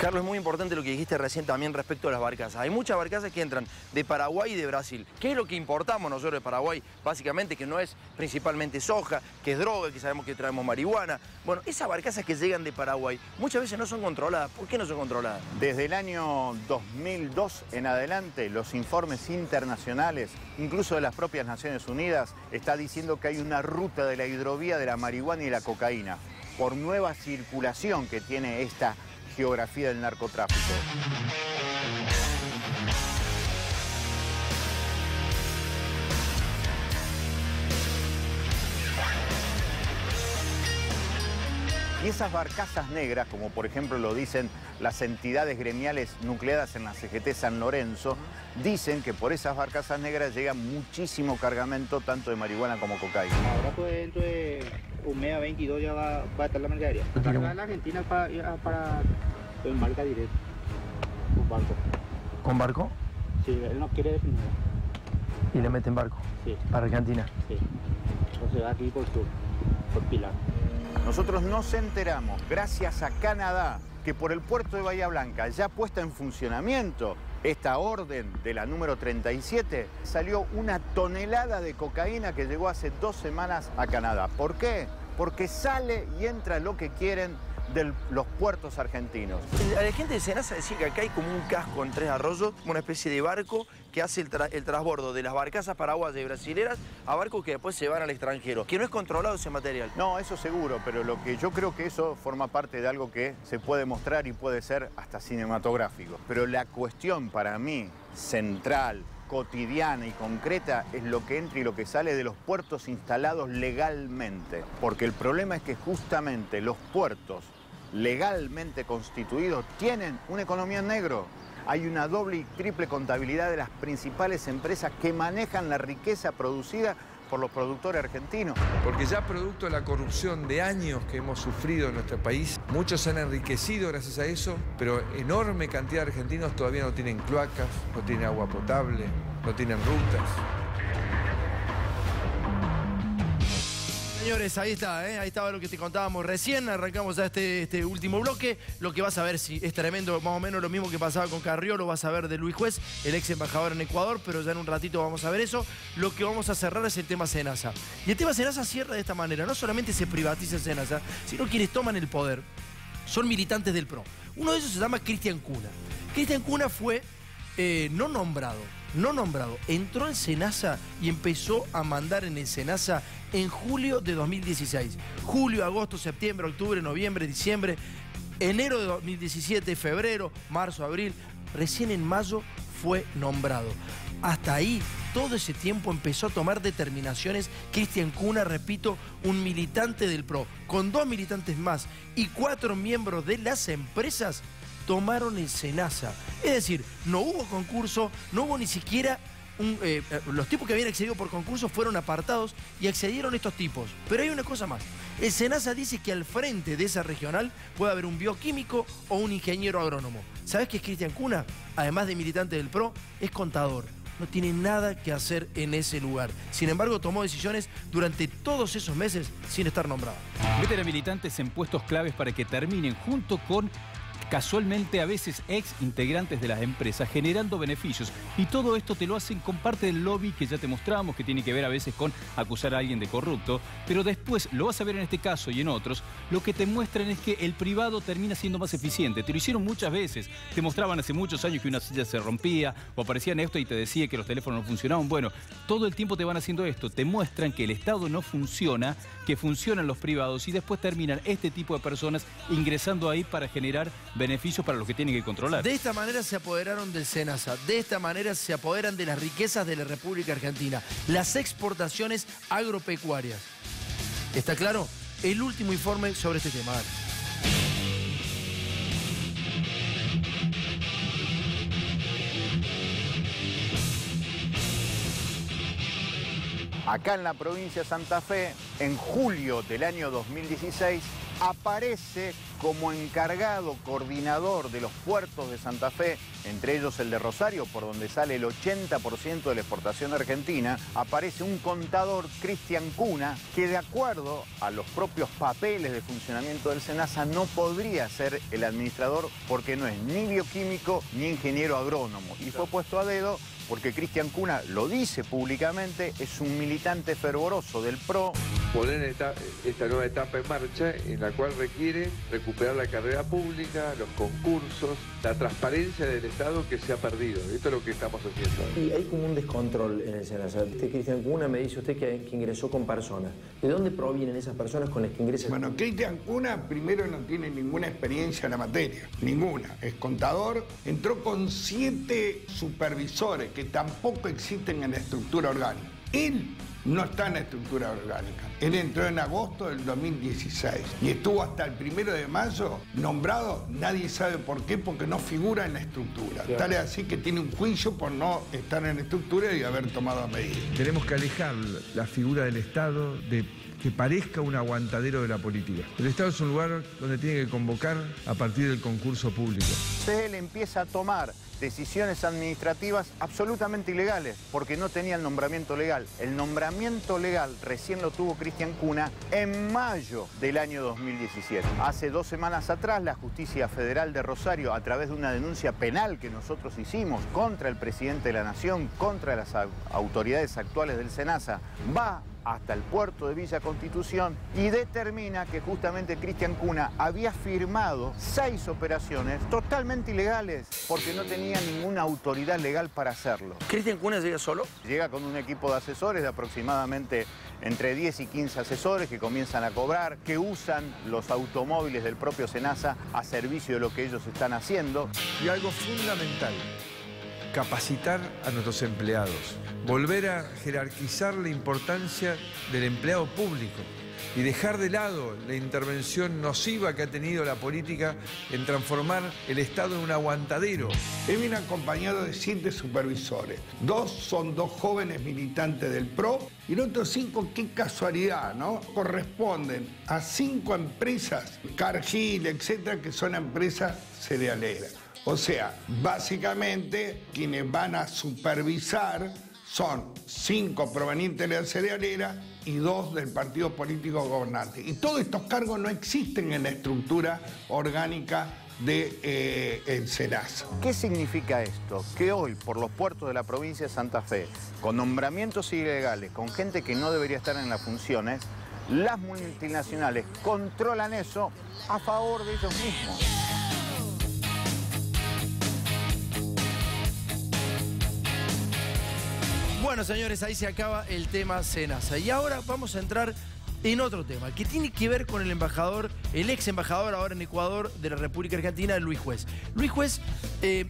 Carlos, es muy importante lo que dijiste recién también respecto a las barcazas. Hay muchas barcazas que entran de Paraguay y de Brasil. ¿Qué es lo que importamos nosotros de Paraguay? Básicamente que no es principalmente soja, que es droga, que sabemos que traemos marihuana. Bueno, esas barcazas que llegan de Paraguay muchas veces no son controladas. ¿Por qué no son controladas? Desde el año 2002 en adelante, los informes internacionales, incluso de las propias Naciones Unidas, está diciendo que hay una ruta de la hidrovía de la marihuana y la cocaína por nueva circulación que tiene esta geografía del narcotráfico. Y esas barcazas negras, como por ejemplo lo dicen las entidades gremiales nucleadas en la CGT San Lorenzo, dicen que por esas barcazas negras llega muchísimo cargamento, tanto de marihuana como cocaína. Ahora pues dentro de un mes a 22 ya va a estar la mercadería. Para la Argentina para embarcar directo, con barco. ¿Con barco? Sí, él no quiere definir. Y le meten barco. Sí. Para Argentina. Sí. Entonces va aquí por sur, por Pilar. Nosotros nos enteramos, gracias a Canadá, que por el puerto de Bahía Blanca, ya puesta en funcionamiento esta orden de la número 37, salió una tonelada de cocaína que llegó hace 2 semanas a Canadá. ¿Por qué? Porque sale y entra lo que quieren de los puertos argentinos. La gente de Senasa decía que acá hay como un casco en Tres Arroyos, una especie de barco que hace el transbordo de las barcazas paraguayas y brasileras a barcos que después se van al extranjero, que no es controlado ese material. No, eso seguro, pero lo que yo creo que eso forma parte de algo que se puede mostrar y puede ser hasta cinematográfico. Pero la cuestión para mí central, cotidiana y concreta es lo que entra y lo que sale de los puertos instalados legalmente. Porque el problema es que justamente los puertos legalmente constituidos tienen una economía en negro. Hay una doble y triple contabilidad de las principales empresas que manejan la riqueza producida por los productores argentinos. Porque ya producto de la corrupción de años que hemos sufrido en nuestro país, muchos se han enriquecido gracias a eso, pero enorme cantidad de argentinos todavía no tienen cloacas, no tienen agua potable, no tienen rutas. Señores, ahí está, ahí estaba lo que te contábamos recién. Arrancamos ya este último bloque. Lo que vas a ver si es tremendo, más o menos lo mismo que pasaba con Carrió, vas a ver de Luis Juez, el ex embajador en Ecuador, pero ya en un ratito vamos a ver eso. Lo que vamos a cerrar es el tema Senasa. Y el tema Senasa cierra de esta manera. No solamente se privatiza Senasa, sino quienes toman el poder son militantes del PRO. Uno de ellos se llama Cristian Cuna. Cristian Cuna fue no nombrado, entró en Senasa y empezó a mandar en el Senasa en julio de 2016. Julio, agosto, septiembre, octubre, noviembre, diciembre, enero de 2017, febrero, marzo, abril. Recién en mayo fue nombrado. Hasta ahí, todo ese tiempo empezó a tomar determinaciones Cristian Cuna, repito, un militante del PRO, con 2 militantes más y 4 miembros de las empresas tomaron el Senasa. Es decir, no hubo concurso, no hubo ni siquiera los tipos que habían accedido por concurso fueron apartados y accedieron estos tipos. Pero hay una cosa más. El Senasa dice que al frente de esa regional puede haber un bioquímico o un ingeniero agrónomo. ¿Sabés qué es Cristian Cuna? Además de militante del PRO, es contador. No tiene nada que hacer en ese lugar. Sin embargo, tomó decisiones durante todos esos meses sin estar nombrado. Meten a militantes en puestos claves para que terminen junto con casualmente a veces ex integrantes de las empresas, generando beneficios. Y todo esto te lo hacen con parte del lobby que ya te mostramos, que tiene que ver a veces con acusar a alguien de corrupto. Pero después, lo vas a ver en este caso y en otros, lo que te muestran es que el privado termina siendo más eficiente. Te lo hicieron muchas veces. Te mostraban hace muchos años que una silla se rompía, o aparecían esto y te decía que los teléfonos no funcionaban. Bueno, todo el tiempo te van haciendo esto. Te muestran que el Estado no funciona, que funcionan los privados, y después terminan este tipo de personas ingresando ahí para generar beneficios para los que tienen que controlar. De esta manera se apoderaron del Senasa, de esta manera se apoderan de las riquezas de la República Argentina, las exportaciones agropecuarias. ¿Está claro? El último informe sobre este tema. Dale. Acá en la provincia de Santa Fe, en julio del año 2016, aparece como encargado coordinador de los puertos de Santa Fe, entre ellos el de Rosario, por donde sale el 80% de la exportación argentina, aparece un contador, Cristian Cuna, que de acuerdo a los propios papeles de funcionamiento del SENASA no podría ser el administrador porque no es ni bioquímico ni ingeniero agrónomo. Y fue puesto a dedo porque Cristian Cuna lo dice públicamente, es un militante fervoroso del PRO. Poner esta nueva etapa en marcha en la cual requiere recuperar la carrera pública, los concursos, la transparencia del Estado que se ha perdido. Esto es lo que estamos haciendo. Y hay como un descontrol en el SENASA. Cristian Cuna me dice usted que ingresó con personas. ¿De dónde provienen esas personas con las que ingresa? Bueno, Cristian Cuna primero no tiene ninguna experiencia en la materia, ninguna. Es contador, entró con 7 supervisores que tampoco existen en la estructura orgánica. Él no está en la estructura orgánica. Él entró en agosto del 2016 y estuvo hasta el 1 de mayo nombrado, nadie sabe por qué, porque no figura en la estructura. Claro. Tal es así que tiene un juicio por no estar en la estructura y haber tomado medidas. Tenemos que alejar la figura del Estado de que parezca un aguantadero de la política. El Estado es un lugar donde tiene que convocar a partir del concurso público. Él empieza a tomar decisiones administrativas absolutamente ilegales, porque no tenía el nombramiento legal. El nombramiento legal recién lo tuvo Cristian Cuna en mayo del año 2017. Hace 2 semanas atrás, la Justicia Federal de Rosario, a través de una denuncia penal que nosotros hicimos contra el presidente de la Nación, contra las autoridades actuales del SENASA, va hasta el puerto de Villa Constitución y determina que justamente Cristian Cuna había firmado 6 operaciones totalmente ilegales porque no tenía ninguna autoridad legal para hacerlo. ¿Cristian Cuna llega solo? Llega con un equipo de asesores de aproximadamente entre 10 y 15 asesores que comienzan a cobrar, que usan los automóviles del propio SENASA a servicio de lo que ellos están haciendo. Y algo fundamental, capacitar a nuestros empleados, volver a jerarquizar la importancia del empleado público y dejar de lado la intervención nociva que ha tenido la política en transformar el Estado en un aguantadero. Él viene acompañado de 7 supervisores. 2 son 2 jóvenes militantes del PRO y los otros 5, qué casualidad, ¿no? Corresponden a 5 empresas, Cargill, etcétera, que son empresas cerealeras. O sea, básicamente quienes van a supervisar son 5 provenientes de la cerealera y 2 del partido político gobernante. Y todos estos cargos no existen en la estructura orgánica del SENASA. ¿Qué significa esto? Que hoy, por los puertos de la provincia de Santa Fe, con nombramientos ilegales, con gente que no debería estar en las funciones, las multinacionales controlan eso a favor de ellos mismos. Bueno, señores, ahí se acaba el tema SENASA. Y ahora vamos a entrar en otro tema, que tiene que ver con el embajador, el ex embajador ahora en Ecuador de la República Argentina, Luis Juez. Luis Juez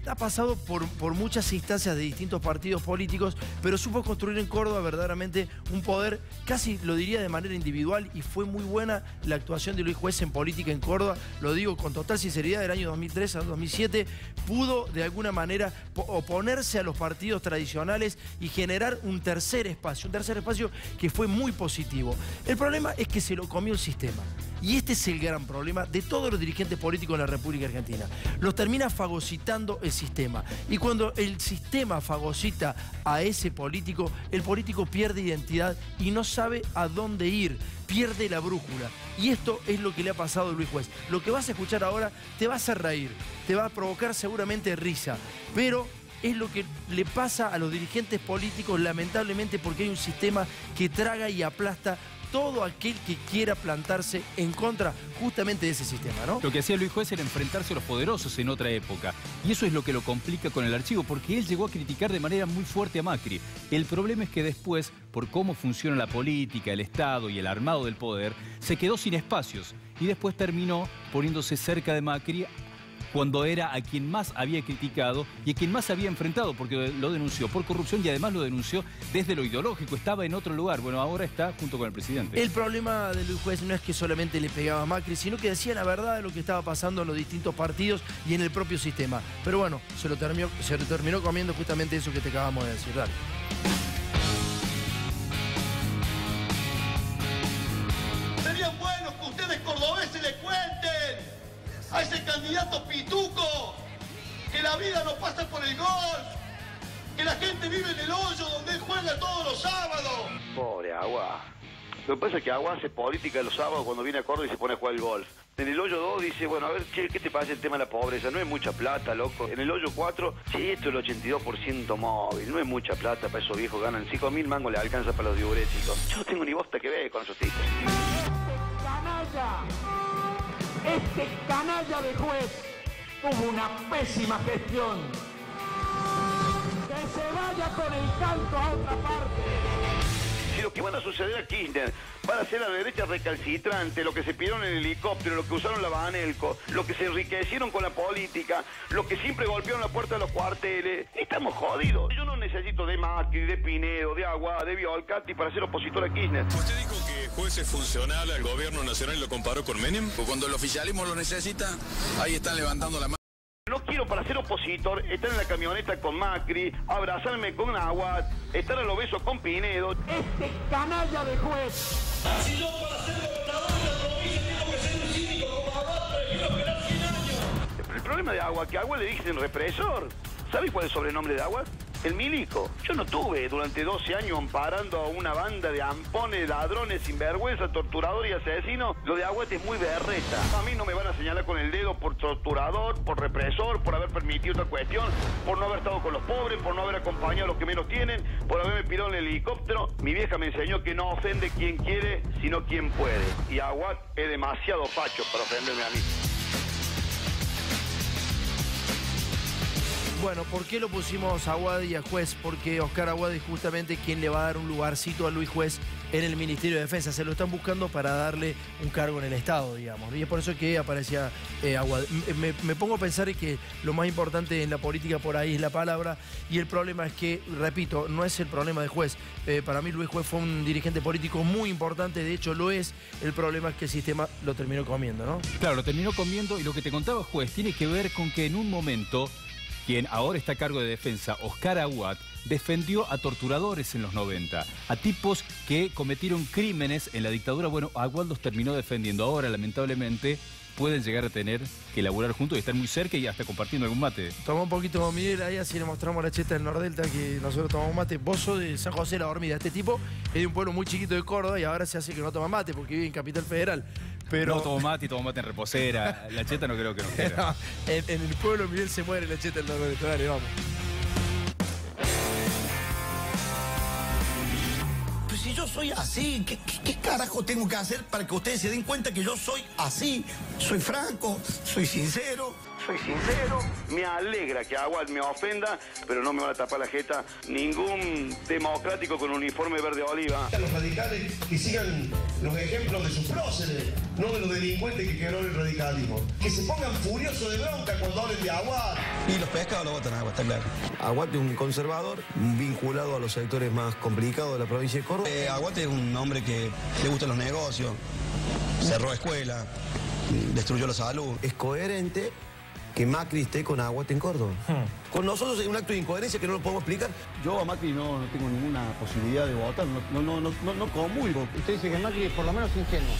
ha pasado por muchas instancias de distintos partidos políticos, pero supo construir en Córdoba verdaderamente un poder, casi lo diría de manera individual, y fue muy buena la actuación de Luis Juez en política en Córdoba, lo digo con total sinceridad, del año 2003 al 2007, pudo de alguna manera oponerse a los partidos tradicionales y generar un tercer espacio que fue muy positivo. El problema es que se lo comió el sistema. Y este es el gran problema de todos los dirigentes políticos de la República Argentina. Los termina fagocitando el sistema. Y cuando el sistema fagocita a ese político, el político pierde identidad y no sabe a dónde ir. Pierde la brújula. Y esto es lo que le ha pasado a Luis Juez. Lo que vas a escuchar ahora te va a hacer reír, te va a provocar seguramente risa, pero es lo que le pasa a los dirigentes políticos, lamentablemente, porque hay un sistema que traga y aplasta todo aquel que quiera plantarse en contra justamente de ese sistema, ¿no? Lo que hacía Luis Juez era enfrentarse a los poderosos en otra época. Y eso es lo que lo complica con el archivo, porque él llegó a criticar de manera muy fuerte a Macri. El problema es que después, por cómo funciona la política, el Estado y el armado del poder, se quedó sin espacios. Y después terminó poniéndose cerca de Macri cuando era a quien más había criticado y a quien más había enfrentado, porque lo denunció por corrupción y además lo denunció desde lo ideológico, estaba en otro lugar. Bueno, ahora está junto con el presidente. El problema de Luis Juez no es que solamente le pegaba a Macri, sino que decía la verdad de lo que estaba pasando en los distintos partidos y en el propio sistema. Pero bueno, se lo terminó comiendo justamente eso que te acabamos de decir. Dale. Serían buenos que ustedes cordobeses les cuenten a ese candidato pituco, que la vida no pasa por el golf, que la gente vive en el hoyo donde él juega todos los sábados. Pobre Agua. Lo que pasa es que Agua hace política los sábados cuando viene a Córdoba y se pone a jugar el golf. En el hoyo 2 dice, bueno, a ver, che, ¿qué te parece el tema de la pobreza? No es mucha plata, loco. En el hoyo 4, sí, esto es el 82% móvil. No es mucha plata para esos viejos, ganan 5.000 mangos, le alcanza para los diuréticos. Yo no tengo ni bosta que ver con esos tipos. Este canalla de juez tuvo una pésima gestión. Que se vaya con el canto a otra parte. Si lo que van a suceder a Kirchner van a ser a la derecha recalcitrante, lo que se pidieron en el helicóptero, lo que usaron la Banelco, lo que se enriquecieron con la política, lo que siempre golpearon la puerta de los cuarteles, estamos jodidos. Yo no necesito de Macri, de Pinedo, de Agua, de Violcati para ser opositor a Kirchner. ¿Usted dijo que juez es funcional al gobierno nacional y lo comparó con Menem? Pues cuando el oficialismo lo necesita, ahí están levantando la mano. No quiero para ser opositor estar en la camioneta con Macri, abrazarme con Agua, estar a los besos con Pinedo. Este canalla de juez. Si yo para ser gobernador de la provincia tengo que ser un cínico como Abad, prefiero esperar 100 años. El problema de Agua, que a Agua le dicen represor. ¿Sabe cuál es el sobrenombre de Agua? El milico. Yo no tuve durante 12 años amparando a una banda de ampones, ladrones, sinvergüenza, torturador y asesino. Lo de Agua es muy berreta. A mí no me van a señalar con el dedo por torturador, por represor, por haber permitido otra cuestión, por no haber estado con los pobres, por no haber acompañado a los que menos tienen, por haberme pirado en el helicóptero. Mi vieja me enseñó que no ofende quien quiere, sino quien puede. Y Agua es demasiado facho para ofenderme a mí. Bueno, ¿por qué lo pusimos a Aguad y a Juez? Porque Oscar Aguad es justamente quien le va a dar un lugarcito a Luis Juez en el Ministerio de Defensa. Se lo están buscando para darle un cargo en el Estado, digamos. Y es por eso que aparecía Aguad. Me pongo a pensar que lo más importante en la política por ahí es la palabra. Y el problema es que, repito, no es el problema de Juez. Para mí Luis Juez fue un dirigente político muy importante. De hecho, lo es. El problema es que el sistema lo terminó comiendo, ¿no? Claro, lo terminó comiendo. Y lo que te contaba Juez tiene que ver con que en un momento, quien ahora está a cargo de defensa, Oscar Aguad, defendió a torturadores en los 90, a tipos que cometieron crímenes en la dictadura. Bueno, Aguad los terminó defendiendo. Ahora, lamentablemente, pueden llegar a tener que laburar juntos y estar muy cerca y hasta compartiendo algún mate. Toma un poquito de Miguel ahí, así le mostramos la cheta del Nordelta que nosotros tomamos mate. Vos sos de San José La Dormida. Este tipo es de un pueblo muy chiquito de Córdoba y ahora se hace que no toma mate porque vive en Capital Federal. Pero... No tomo mate y tomo mate en reposera. La cheta no creo que nos quiera. En el pueblo Miguel se muere la cheta del Nordelta. Dale, vamos. Pues si yo soy así, ¿qué carajo tengo que hacer para que ustedes se den cuenta que yo soy así? Soy franco, soy sincero. Me alegra que Aguad me ofenda, pero no me van a tapar la jeta ningún democrático con uniforme verde oliva. A los radicales que sigan los ejemplos de sus próceres, no de los delincuentes que quebraron el radicalismo. Que se pongan furiosos de bronca cuando hablen de Aguad. Y los pescados lo votan a Aguad, está claro. Aguad es un conservador vinculado a los sectores más complicados de la provincia de Córdoba. Aguad es un hombre que le gustan los negocios, cerró escuela, destruyó la salud. Es coherente que Macri esté con Aguad en Córdoba. Con nosotros es un acto de incoherencia que no lo podemos explicar. Yo a Macri no tengo ninguna posibilidad de votar, no comulgo. Usted dice que Macri es por lo menos ingenuo.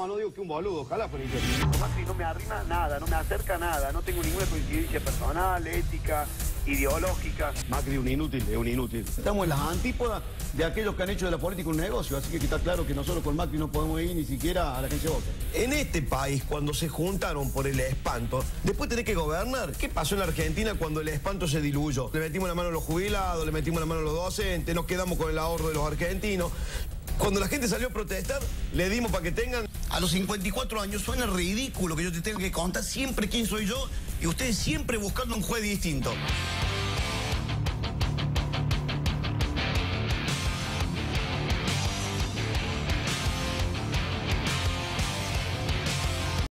No digo que un boludo, ojalá fuera ingenuo. Macri no me arrima nada, no me acerca nada, no tengo ninguna coincidencia personal, ética, ideológica. Macri es un inútil. Estamos en las antípodas de aquellos que han hecho de la política un negocio, así que está claro que nosotros con Macri no podemos ir ni siquiera a la agencia de votos. En este país, cuando se juntaron por el espanto, después tenés que gobernar. ¿Qué pasó en la Argentina cuando el espanto se diluyó? Le metimos la mano a los jubilados, le metimos la mano a los docentes, nos quedamos con el ahorro de los argentinos. Cuando la gente salió a protestar, le dimos para que tengan... A los 54 años suena ridículo que yo te tenga que contar siempre quién soy yo y ustedes siempre buscando un juez distinto.